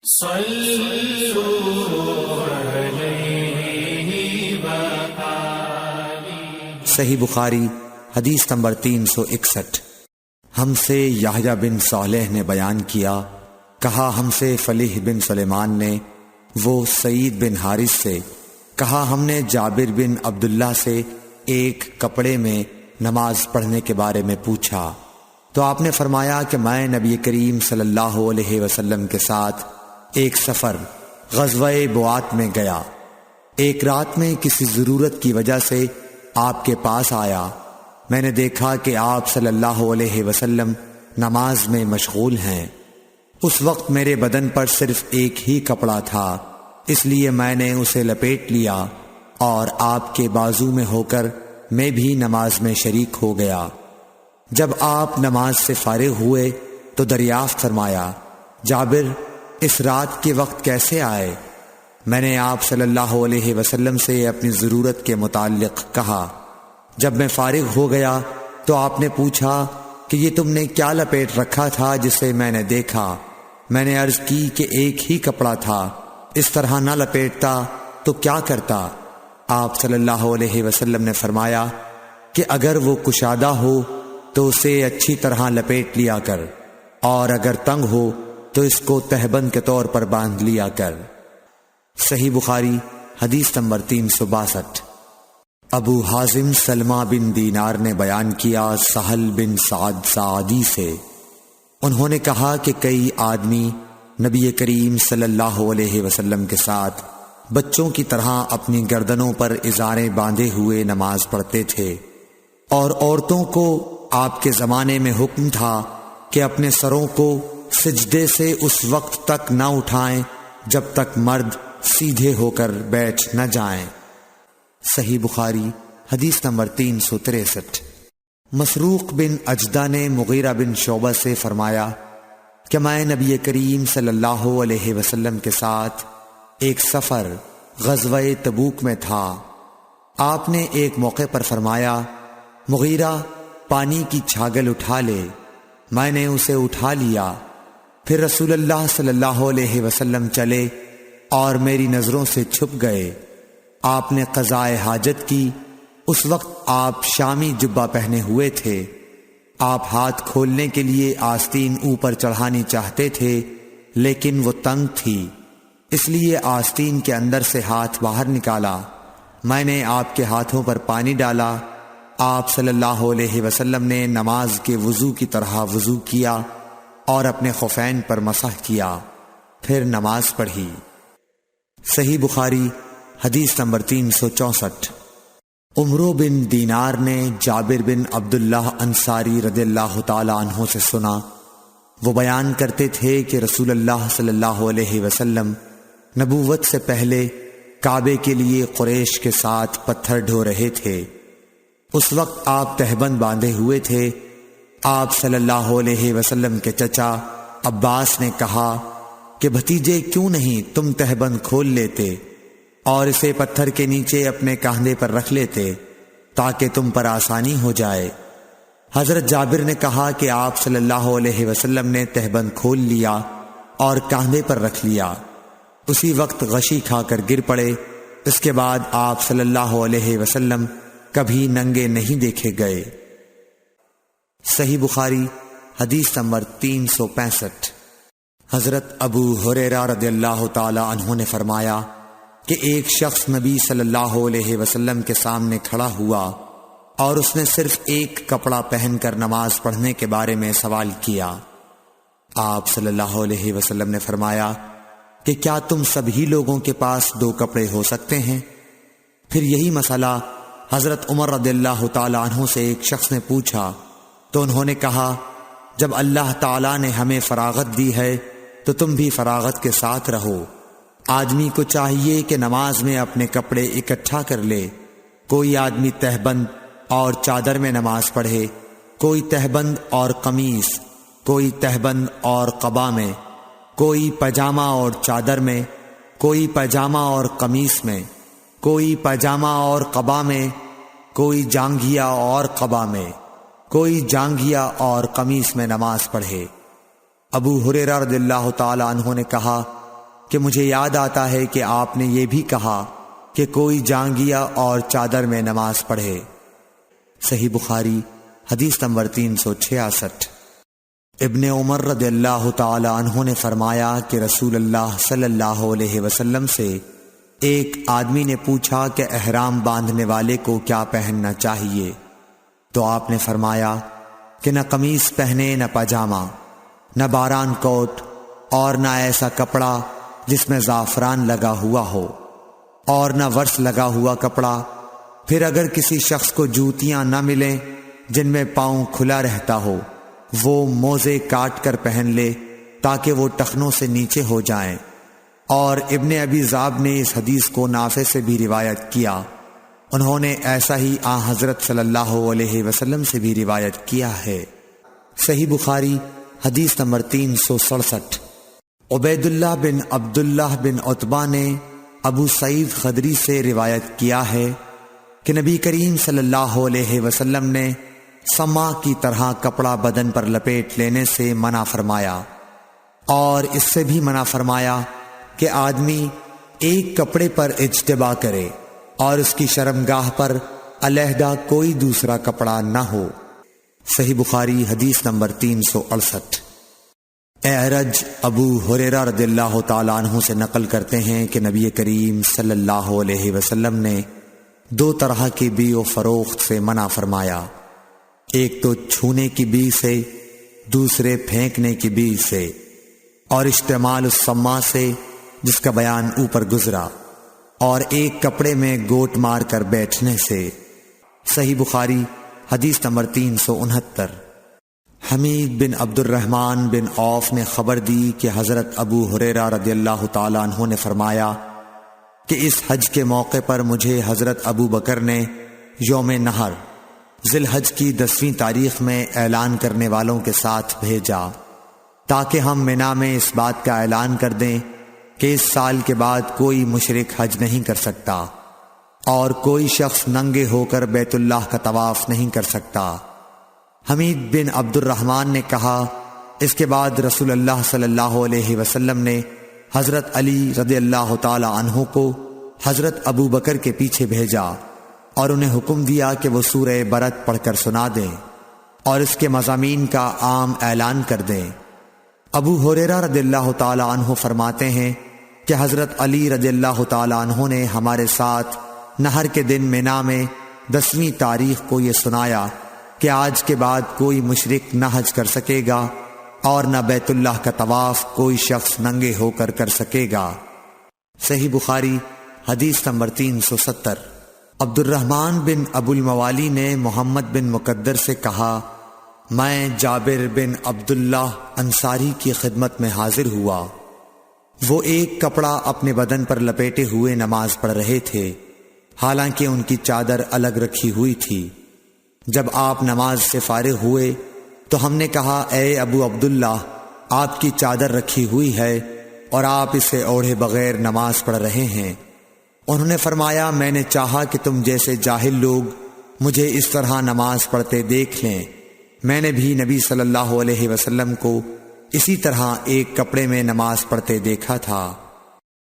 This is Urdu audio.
صحیح بخاری حدیث نمبر 361۔ ہم سے یحییٰ بن صالح نے بیان کیا، کہا ہم سے فلیح بن سلیمان نے، وہ سعید بن حارث سے، کہا ہم نے جابر بن عبداللہ سے ایک کپڑے میں نماز پڑھنے کے بارے میں پوچھا، تو آپ نے فرمایا کہ میں نبی کریم صلی اللہ علیہ وسلم کے ساتھ ایک سفر غزوہ بوات میں گیا، ایک رات میں کسی ضرورت کی وجہ سے آپ کے پاس آیا، میں نے دیکھا کہ آپ صلی اللہ علیہ وسلم نماز میں مشغول ہیں۔ اس وقت میرے بدن پر صرف ایک ہی کپڑا تھا، اس لیے میں نے اسے لپیٹ لیا اور آپ کے بازو میں ہو کر میں بھی نماز میں شریک ہو گیا۔ جب آپ نماز سے فارغ ہوئے تو دریافت فرمایا، جابر اس رات کے وقت کیسے آئے؟ میں نے آپ صلی اللہ علیہ وسلم سے اپنی ضرورت کے متعلق کہا۔ جب میں فارغ ہو گیا تو آپ نے پوچھا کہ یہ تم نے کیا لپیٹ رکھا تھا جسے میں نے دیکھا؟ میں نے عرض کی کہ ایک ہی کپڑا تھا، اس طرح نہ لپیٹتا تو کیا کرتا؟ آپ صلی اللہ علیہ وسلم نے فرمایا کہ اگر وہ کشادہ ہو تو اسے اچھی طرح لپیٹ لیا کر، اور اگر تنگ ہو تو اس کو تہبند کے طور پر باندھ لیا کر۔ صحیح بخاری حدیث نمبر 362۔ ابو حازم سلمہ بن دینار نے بیان کیا سہل بن سعد سعدی سے، انہوں نے کہا کہ کئی آدمی نبی کریم صلی اللہ علیہ وسلم کے ساتھ بچوں کی طرح اپنی گردنوں پر ازاریں باندھے ہوئے نماز پڑھتے تھے، اور عورتوں کو آپ کے زمانے میں حکم تھا کہ اپنے سروں کو سجدے سے اس وقت تک نہ اٹھائیں جب تک مرد سیدھے ہو کر بیٹھ نہ جائیں۔ صحیح بخاری حدیث نمبر 363۔ مسروق بن اجدہ نے مغیرہ بن شعبہ سے فرمایا کہ میں نبی کریم صلی اللہ علیہ وسلم کے ساتھ ایک سفر غزوہ تبوک میں تھا، آپ نے ایک موقع پر فرمایا، مغیرہ پانی کی چھاگل اٹھا لے، میں نے اسے اٹھا لیا، پھر رسول اللہ صلی اللہ علیہ وسلم چلے اور میری نظروں سے چھپ گئے، آپ نے قضاء حاجت کی، اس وقت آپ شامی جبہ پہنے ہوئے تھے، آپ ہاتھ کھولنے کے لیے آستین اوپر چڑھانی چاہتے تھے لیکن وہ تنگ تھی، اس لیے آستین کے اندر سے ہاتھ باہر نکالا، میں نے آپ کے ہاتھوں پر پانی ڈالا، آپ صلی اللہ علیہ وسلم نے نماز کے وضو کی طرح وضو کیا اور اپنے خفین پر مسح کیا، پھر نماز پڑھی۔ صحیح بخاری حدیث نمبر 364۔ عمرو بن دینار نے جابر بن عبداللہ انصاری رضی اللہ تعالی عنہ سے سنا، وہ بیان کرتے تھے کہ رسول اللہ صلی اللہ علیہ وسلم نبوت سے پہلے کعبے کے لیے قریش کے ساتھ پتھر ڈھو رہے تھے، اس وقت آپ تہبند باندھے ہوئے تھے، آپ صلی اللہ علیہ وسلم کے چچا عباس نے کہا کہ بھتیجے کیوں نہیں تم تہبند کھول لیتے اور اسے پتھر کے نیچے اپنے کاندھے پر رکھ لیتے تاکہ تم پر آسانی ہو جائے۔ حضرت جابر نے کہا کہ آپ صلی اللہ علیہ وسلم نے تہبند کھول لیا اور کاندھے پر رکھ لیا، اسی وقت غشی کھا کر گر پڑے، اس کے بعد آپ صلی اللہ علیہ وسلم کبھی ننگے نہیں دیکھے گئے۔ صحیح بخاری حدیث نمبر 365۔ حضرت ابو ہریرہ رضی اللہ تعالی عنہ نے فرمایا کہ ایک شخص نبی صلی اللہ علیہ وسلم کے سامنے کھڑا ہوا اور اس نے صرف ایک کپڑا پہن کر نماز پڑھنے کے بارے میں سوال کیا، آپ صلی اللہ علیہ وسلم نے فرمایا کہ کیا تم سبھی لوگوں کے پاس 2 کپڑے ہو سکتے ہیں؟ پھر یہی مسئلہ حضرت عمر رضی اللہ تعالی عنہ سے ایک شخص نے پوچھا تو انہوں نے کہا، جب اللہ تعالیٰ نے ہمیں فراغت دی ہے تو تم بھی فراغت کے ساتھ رہو۔ آدمی کو چاہیے کہ نماز میں اپنے کپڑے اکٹھا کر لے، کوئی آدمی تہبند اور چادر میں نماز پڑھے، کوئی تہبند اور قمیص، کوئی تہبند اور قبا میں، کوئی پاجامہ اور چادر میں، کوئی پاجامہ اور قمیص میں، کوئی پاجامہ اور قبا میں، کوئی جانگھیا اور قبا میں، کوئی جانگھیا اور قمیص میں نماز پڑھے۔ ابو ہریرہ رضی اللہ تعالی عنہ نے کہا کہ مجھے یاد آتا ہے کہ آپ نے یہ بھی کہا کہ کوئی جانگیا اور چادر میں نماز پڑھے۔ صحیح بخاری حدیث نمبر 366۔ ابن عمر رضی اللہ تعالی عنہ نے فرمایا کہ رسول اللہ صلی اللہ علیہ وسلم سے ایک آدمی نے پوچھا کہ احرام باندھنے والے کو کیا پہننا چاہیے، تو آپ نے فرمایا کہ نہ قمیص پہنے، نہ پاجامہ، نہ باران کوٹ، اور نہ ایسا کپڑا جس میں زعفران لگا ہوا ہو، اور نہ ورس لگا ہوا کپڑا۔ پھر اگر کسی شخص کو جوتیاں نہ ملیں جن میں پاؤں کھلا رہتا ہو، وہ موزے کاٹ کر پہن لے تاکہ وہ ٹخنوں سے نیچے ہو جائیں۔ اور ابن ابی ذئب نے اس حدیث کو نافع سے بھی روایت کیا، انہوں نے ایسا ہی حضرت صلی اللہ علیہ وسلم سے بھی روایت کیا ہے۔ صحیح بخاری حدیث نمبر 367۔ عبید اللہ بن عبداللہ بن عتبہ نے ابو سعید خدری سے روایت کیا ہے کہ نبی کریم صلی اللہ علیہ وسلم نے سما کی طرح کپڑا بدن پر لپیٹ لینے سے منع فرمایا، اور اس سے بھی منع فرمایا کہ آدمی ایک کپڑے پر اجتبا کرے اور اس کی شرمگاہ پر علیحدہ کوئی دوسرا کپڑا نہ ہو۔ صحیح بخاری حدیث نمبر 368۔ اعرج ابو ہریرہ رضی اللہ تعالیٰ عنہ سے نقل کرتے ہیں کہ نبی کریم صلی اللہ علیہ وسلم نے 2 طرح کی بیع و فروخت سے منع فرمایا، ایک تو چھونے کی بیع سے، دوسرے پھینکنے کی بیع سے، اور استعمال السما سے جس کا بیان اوپر گزرا، اور ایک کپڑے میں گوٹ مار کر بیٹھنے سے۔ صحیح بخاری حدیث نمبر 369۔ حمید بن عبد الرحمن بن عوف نے خبر دی کہ حضرت ابو ہریرہ رضی اللہ تعالیٰ عنہ نے فرمایا کہ اس حج کے موقع پر مجھے حضرت ابو بکر نے یوم نحر ذی الحج کی 10ویں تاریخ میں اعلان کرنے والوں کے ساتھ بھیجا تاکہ ہم منا میں اس بات کا اعلان کر دیں کہ اس سال کے بعد کوئی مشرک حج نہیں کر سکتا اور کوئی شخص ننگے ہو کر بیت اللہ کا طواف نہیں کر سکتا۔ حمید بن عبد الرحمن نے کہا، اس کے بعد رسول اللہ صلی اللہ علیہ وسلم نے حضرت علی رضی اللہ تعالی عنہ کو حضرت ابو بکر کے پیچھے بھیجا اور انہیں حکم دیا کہ وہ سورہ برت پڑھ کر سنا دیں اور اس کے مضامین کا عام اعلان کر دیں۔ ابو ہریرہ رضی اللہ تعالی عنہ فرماتے ہیں کہ حضرت علی رضی اللہ تعالی عنہ نے ہمارے ساتھ نہر کے دن منا میں 10ویں تاریخ کو یہ سنایا کہ آج کے بعد کوئی مشرک نہ حج کر سکے گا اور نہ بیت اللہ کا طواف کوئی شخص ننگے ہو کر کر سکے گا۔ صحیح بخاری حدیث نمبر 370۔ عبد الرحمن بن ابو الموالی نے محمد بن مقدر سے کہا، میں جابر بن عبداللہ انصاری کی خدمت میں حاضر ہوا، وہ ایک کپڑا اپنے بدن پر لپیٹے ہوئے نماز پڑھ رہے تھے، حالانکہ ان کی چادر الگ رکھی ہوئی تھی۔ جب آپ نماز سے فارغ ہوئے تو ہم نے کہا، اے ابو عبداللہ، آپ کی چادر رکھی ہوئی ہے اور آپ اسے اوڑھے بغیر نماز پڑھ رہے ہیں۔ انہوں نے فرمایا، میں نے چاہا کہ تم جیسے جاہل لوگ مجھے اس طرح نماز پڑھتے دیکھ لیں، میں نے بھی نبی صلی اللہ علیہ وسلم کو اسی طرح ایک کپڑے میں نماز پڑھتے دیکھا تھا۔